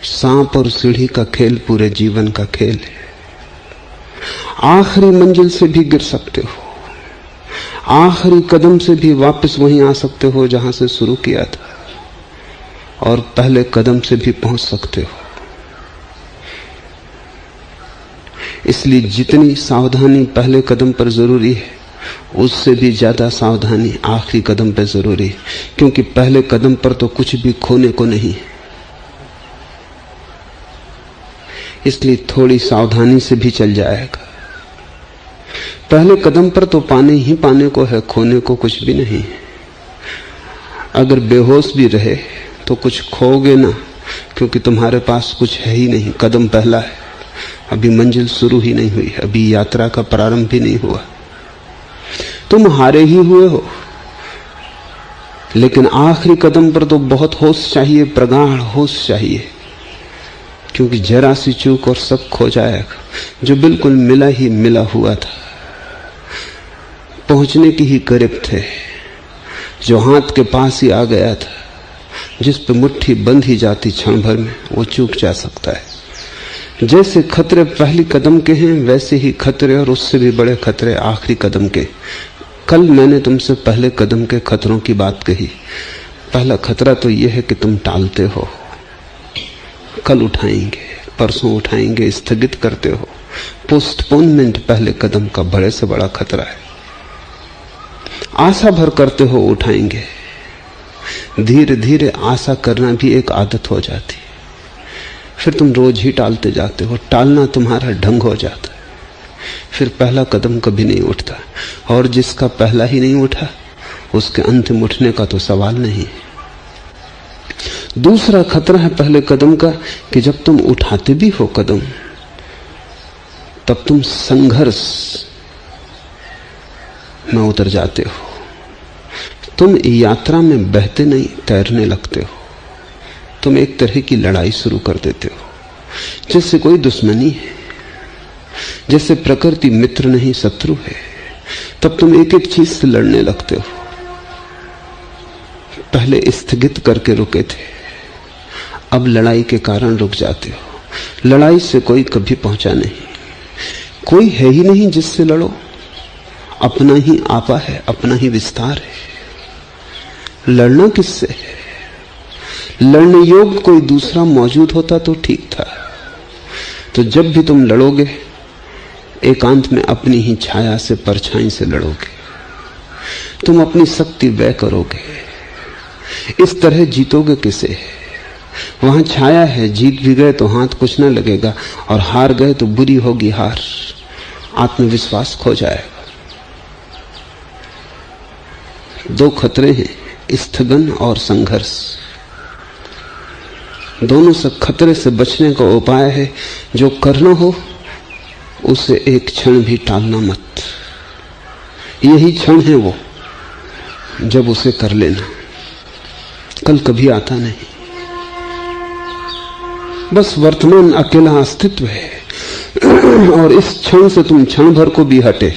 सांप और सीढ़ी का खेल पूरे जीवन का खेल है। आखिरी मंजिल से भी गिर सकते हो, आखिरी कदम से भी वापस वहीं आ सकते हो जहां से शुरू किया था, और पहले कदम से भी पहुंच सकते हो। इसलिए जितनी सावधानी पहले कदम पर जरूरी है, उससे भी ज्यादा सावधानी आखिरी कदम पर जरूरी है, क्योंकि पहले कदम पर तो कुछ भी खोने को नहीं है। इसलिए थोड़ी सावधानी से भी चल जाएगा। पहले कदम पर तो पाने ही पाने को है, खोने को कुछ भी नहीं है। अगर बेहोश भी रहे तो कुछ खोगे ना, क्योंकि तुम्हारे पास कुछ है ही नहीं। कदम पहला है, अभी मंजिल शुरू ही नहीं हुई, अभी यात्रा का प्रारंभ भी नहीं हुआ। तुम हारे ही हुए हो, लेकिन आखिरी कदम पर तो बहुत होश चाहिए, प्रगाढ़ होश चाहिए, क्योंकि जरा सी चूक और सब खो जाएगा। जो बिल्कुल मिला ही मिला हुआ था, पहुंचने की ही करीब थे, जो हाथ के पास ही आ गया था, जिस पे मुट्ठी बंद ही जाती क्षण भर में, वो चूक जा सकता है। जैसे खतरे पहली कदम के हैं, वैसे ही खतरे और उससे भी बड़े खतरे आखिरी कदम के। कल मैंने तुमसे पहले कदम के खतरों की बात कही। पहला खतरा तो यह है कि तुम टालते हो, कल उठाएंगे, परसों उठाएंगे, स्थगित करते हो। पोस्टपोनमेंट पहले कदम का बड़े से बड़ा खतरा है। आशा भर करते हो उठाएंगे, धीरे धीरे आशा करना भी एक आदत हो जाती है, फिर तुम रोज ही टालते जाते हो, टालना तुम्हारा ढंग हो जाता है, फिर पहला कदम कभी नहीं उठता। और जिसका पहला ही नहीं उठा, उसके अंतिम उठने का तो सवाल नहीं। दूसरा खतरा है पहले कदम का कि जब तुम उठाते भी हो कदम, तब तुम संघर्ष में उतर जाते हो। तुम यात्रा में बहते नहीं, तैरने लगते हो। तुम एक तरह की लड़ाई शुरू कर देते हो, जैसे कोई दुश्मनी है, जैसे प्रकृति मित्र नहीं शत्रु है। तब तुम एक एक चीज से लड़ने लगते हो। पहले स्थगित करके रुके थे, अब लड़ाई के कारण रुक जाते हो। लड़ाई से कोई कभी पहुंचा नहीं, कोई है ही नहीं जिससे लड़ो। अपना ही आपा है, अपना ही विस्तार है। लड़ना किससे है? लड़ने योग्य कोई दूसरा मौजूद होता तो ठीक था। तो जब भी तुम लड़ोगे, एकांत में अपनी ही छाया से, परछाई से लड़ोगे। तुम अपनी शक्ति व्यय करोगे। इस तरह जीतोगे किसे? वहां छाया है, जीत भी गए तो हाथ कुछ न लगेगा, और हार गए तो बुरी होगी हार, आत्मविश्वास खो जाएगा। दो खतरे हैं, स्थगन और संघर्ष। दोनों से खतरे से बचने का उपाय है, जो करना हो उसे एक क्षण भी टालना मत। यही क्षण है वो जब उसे कर लेना, कल कभी आता नहीं। बस वर्तमान अकेला अस्तित्व है, और इस क्षण से तुम क्षण भर को भी हटे,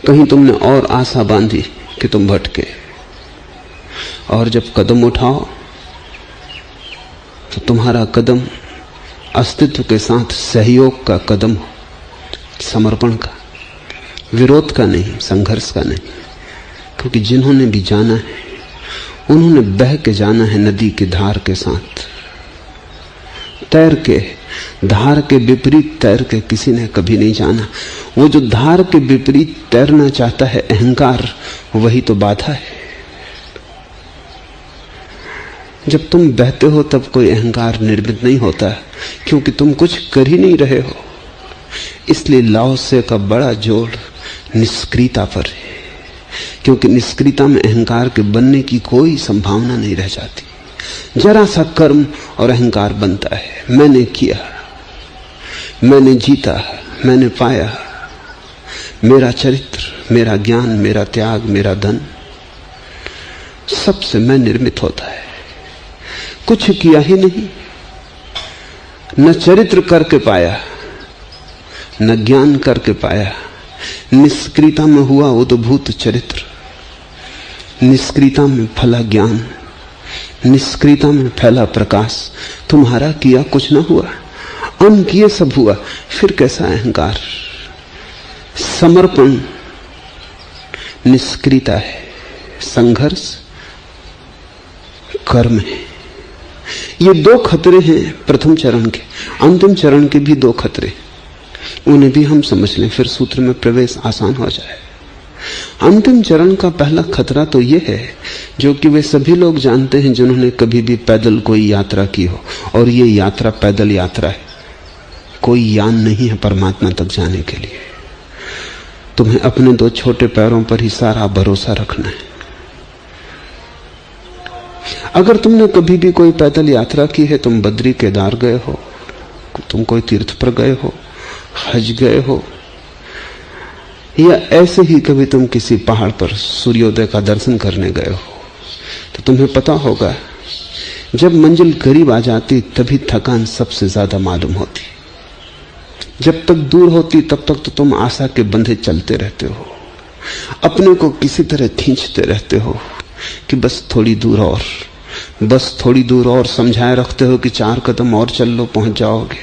कहीं तुमने और आशा बांधी कि तुम भटके। और जब कदम उठाओ तो तुम्हारा कदम अस्तित्व के साथ सहयोग का कदम हो, समर्पण का, विरोध का नहीं, संघर्ष का नहीं। क्योंकि जिन्होंने भी जाना है, उन्होंने बह के जाना है नदी की धार के साथ। तैर के, धार के विपरीत तैर के किसी ने कभी नहीं जाना। वो जो धार के विपरीत तैरना चाहता है, अहंकार, वही तो बाधा है। जब तुम बहते हो तब कोई अहंकार निर्मित नहीं होता, क्योंकि तुम कुछ कर ही नहीं रहे हो। इसलिए लाओसे का बड़ा जोड़ निष्क्रियता पर है, क्योंकि निष्क्रियता में अहंकार के बनने की कोई संभावना नहीं रह जाती। जरा सा कर्म और अहंकार बनता है। मैंने किया, मैंने जीता, मैंने पाया, मेरा चरित्र, मेरा ज्ञान, मेरा त्याग, मेरा धन, सबसे मैं निर्मित होता है। कुछ किया ही नहीं, न चरित्र करके पाया, न ज्ञान करके पाया। निष्क्रियता में हुआ उद्भूत चरित्र, निष्क्रियता में फला ज्ञान, निष्क्रियता में फैला प्रकाश। तुम्हारा किया कुछ ना हुआ, अनकिए सब हुआ, फिर कैसा अहंकार। समर्पण निष्क्रियता है, संघर्ष कर्म है। ये दो खतरे हैं प्रथम चरण के। अंतिम चरण के भी दो खतरे, उन्हें भी हम समझ लें, फिर सूत्र में प्रवेश आसान हो जाए। अंतिम चरण का पहला खतरा तो यह है, जो कि वे सभी लोग जानते हैं जिन्होंने कभी भी पैदल कोई यात्रा की हो, और ये यात्रा पैदल यात्रा है, कोई यान नहीं है परमात्मा तक जाने के लिए। तुम्हें अपने दो छोटे पैरों पर ही सारा भरोसा रखना है। अगर तुमने कभी भी कोई पैदल यात्रा की है, तुम बद्री केदार गए हो, तुम कोई तीर्थ पर गए हो, हज गए हो, या ऐसे ही कभी तुम किसी पहाड़ पर सूर्योदय का दर्शन करने गए हो, तो तुम्हें पता होगा जब मंजिल करीब आ जाती तभी थकान सबसे ज्यादा मालूम होती। जब तक दूर होती तब तक तो तुम आशा के बंधे चलते रहते हो, अपने को किसी तरह खींचते रहते हो कि बस थोड़ी दूर और, बस थोड़ी दूर और, समझाए रखते हो कि 4 कदम और चल लो पहुंच जाओगे।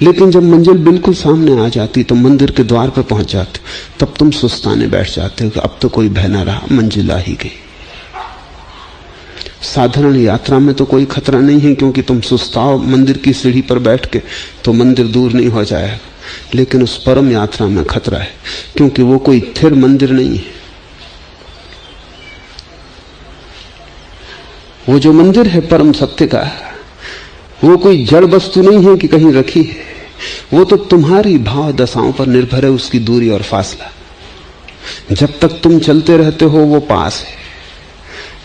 लेकिन जब मंजिल बिल्कुल सामने आ जाती, तो मंदिर के द्वार पर पहुंच जाते, तब तुम सुस्ताने बैठ जाते हो कि अब तो कोई बह ना रहा, मंजिल आ ही गई। साधारण यात्रा में तो कोई खतरा नहीं है, क्योंकि तुम सुस्ताओ मंदिर की सीढ़ी पर बैठ के तो मंदिर दूर नहीं हो जाएगा। लेकिन उस परम यात्रा में खतरा है, क्योंकि वो कोई स्थिर मंदिर नहीं है। वो जो मंदिर है परम सत्य का, वो कोई जड़ वस्तु नहीं है कि कहीं रखी है, वो तो तुम्हारी भाव दशाओं पर निर्भर है, उसकी दूरी और फासला। जब तक तुम चलते रहते हो वो पास है,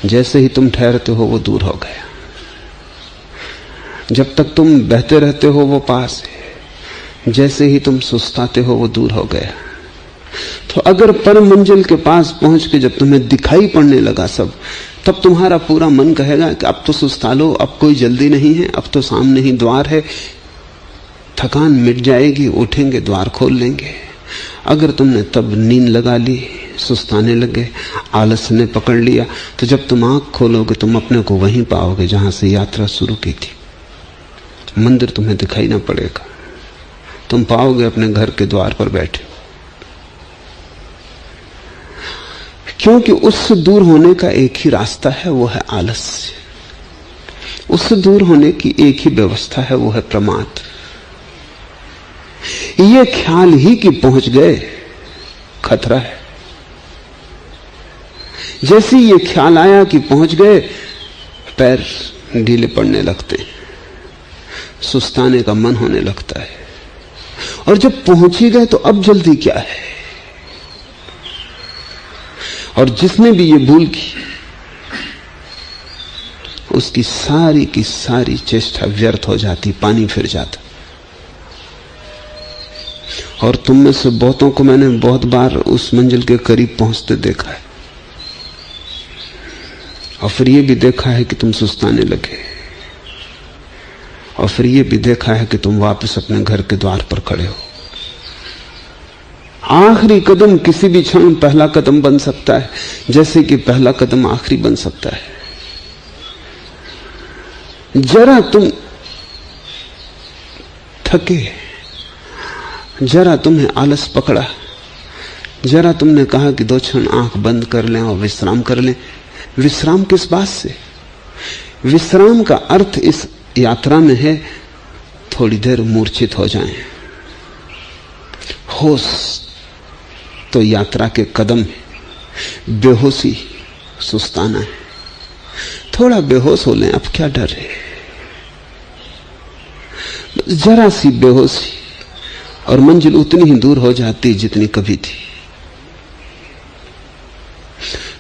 जैसे ही तुम ठहरते हो वो दूर हो गया। जब तक तुम बहते रहते हो वो पास है, जैसे ही तुम सुस्ताते हो वो दूर हो गया। तो अगर परम मंजिल के पास पहुंच के जब तुम्हें दिखाई पड़ने लगा सब, तब तुम्हारा पूरा मन कहेगा कि अब तो सुस्ता लो, अब कोई जल्दी नहीं है, अब तो सामने ही द्वार है, थकान मिट जाएगी, उठेंगे द्वार खोल लेंगे। अगर तुमने तब नींद लगा ली, सुस्ताने लगे, आलस ने पकड़ लिया, तो जब तुम आंख खोलोगे तुम अपने को वहीं पाओगे जहां से यात्रा शुरू की थी। मंदिर तुम्हें दिखाई ना पड़ेगा, तुम पाओगे अपने घर के द्वार पर बैठे। क्योंकि उससे दूर होने का एक ही रास्ता है, वो है आलस्य। उससे दूर होने की एक ही व्यवस्था है, वो है प्रमाद। ये ख्याल ही कि पहुंच गए खतरा है। जैसे ये ख्याल आया कि पहुंच गए, पैर ढीले पड़ने लगते, सुस्ताने का मन होने लगता है। और जब पहुंच ही गए तो अब जल्दी क्या है। और जिसने भी ये भूल की, उसकी सारी की सारी चेष्टा व्यर्थ हो जाती, पानी फिर जाता। और तुम में से बहुतों को मैंने बहुत बार उस मंजिल के करीब पहुंचते देखा है, और फिर ये भी देखा है कि तुम सुस्ताने लगे, और फिर ये भी देखा है कि तुम वापस अपने घर के द्वार पर खड़े हो। आखिरी कदम किसी भी क्षण पहला कदम बन सकता है, जैसे कि पहला कदम आखिरी बन सकता है। जरा तुम थके, जरा तुम्हें आलस पकड़ा, जरा तुमने कहा कि 2 क्षण आंख बंद कर लें और विश्राम कर लें। विश्राम किस बात से? विश्राम का अर्थ इस यात्रा में है थोड़ी देर मूर्छित हो जाएं। होश तो यात्रा के कदम है, बेहोशी सुस्ताना है। थोड़ा बेहोश हो लें, अब क्या डर है। जरा सी बेहोशी और मंजिल उतनी ही दूर हो जाती जितनी कभी थी।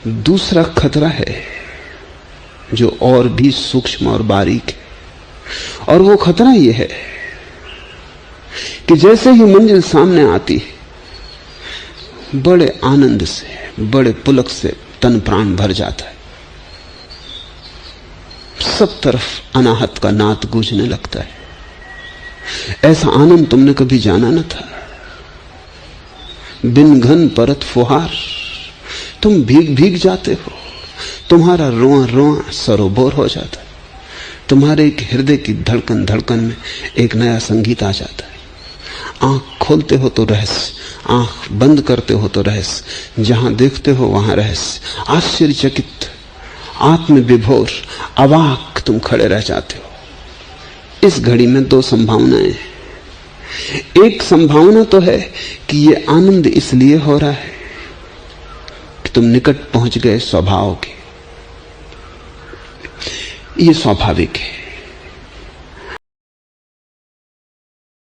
दूसरा खतरा है जो और भी सूक्ष्म और बारीक है, और वो खतरा यह है कि जैसे ही मंजिल सामने आती है, बड़े आनंद से, बड़े पुलक से तन प्राण भर जाता है। सब तरफ अनाहत का नाद गूंजने लगता है। ऐसा आनंद तुमने कभी जाना न था। बिन घन परत फुहार, तुम भीग भीग जाते हो, तुम्हारा रोआ रोआ सरोबोर हो जाता है। तुम्हारे एक हृदय की धड़कन धड़कन में एक नया संगीत आ जाता है। आंख खोलते हो तो रहस्य, आंख बंद करते हो तो रहस्य, जहां देखते हो वहां रहस्य। आश्चर्यचकित, आत्म विभोर, अवाक तुम खड़े रह जाते हो। इस घड़ी में दो संभावनाएं हैं। एक संभावना तो है कि ये आनंद इसलिए हो रहा है कि तुम निकट पहुंच गए स्वभाव के, ये स्वाभाविक है।